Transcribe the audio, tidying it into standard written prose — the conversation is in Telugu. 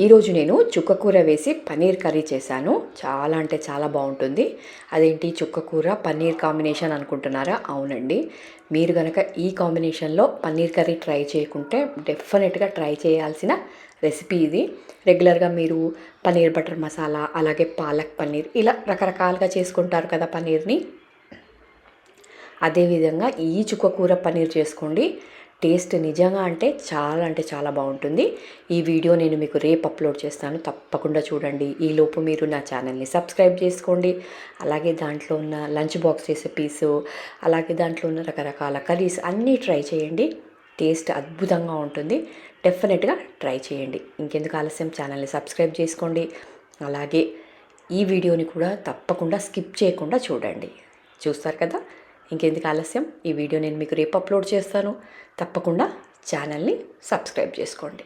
ఈరోజు నేను చుక్కకూర వేసి పన్నీర్ కర్రీ చేశాను. చాలా అంటే చాలా బాగుంటుంది. అదేంటి చుక్కకూర పన్నీర్ కాంబినేషన్ అనుకుంటున్నారా? అవునండి. మీరు కనుక ఈ కాంబినేషన్లో పన్నీర్ కర్రీ ట్రై చేయకుంటే డెఫినెట్గా ట్రై చేయాల్సిన రెసిపీ ఇది. రెగ్యులర్గా మీరు పన్నీర్ బటర్ మసాలా, అలాగే పాలక్ పన్నీర్ ఇలా రకరకాలుగా చేసుకుంటారు కదా పన్నీర్ని. అదేవిధంగా ఈ చుక్కకూర పన్నీర్ చేసుకోండి. టేస్ట్ నిజంగా అంటే చాలా బాగుంటుంది. ఈ వీడియో నేను మీకు రేపు అప్లోడ్ చేస్తాను, తప్పకుండా చూడండి. ఈలోపు మీరు నా ఛానల్ని సబ్స్క్రైబ్ చేసుకోండి. అలాగే దాంట్లో ఉన్న లంచ్ బాక్స్ రెసిపీస్, అలాగే దాంట్లో ఉన్న రకరకాల కర్రీస్ అన్నీ ట్రై చేయండి. టేస్ట్ అద్భుతంగా ఉంటుంది. డెఫినెట్గా ట్రై చేయండి. ఇంకెందుకు ఆలస్యం, ఛానల్ని సబ్స్క్రైబ్ చేసుకోండి. అలాగే ఈ వీడియోని కూడా తప్పకుండా స్కిప్ చేయకుండా చూడండి. చూస్తారు కదా, ఇంకెందుకు ఆలస్యం, ఈ వీడియో నేను మీకు రేపు అప్లోడ్ చేస్తాను. తప్పకుండా ఛానల్ని సబ్స్క్రైబ్ చేసుకోండి.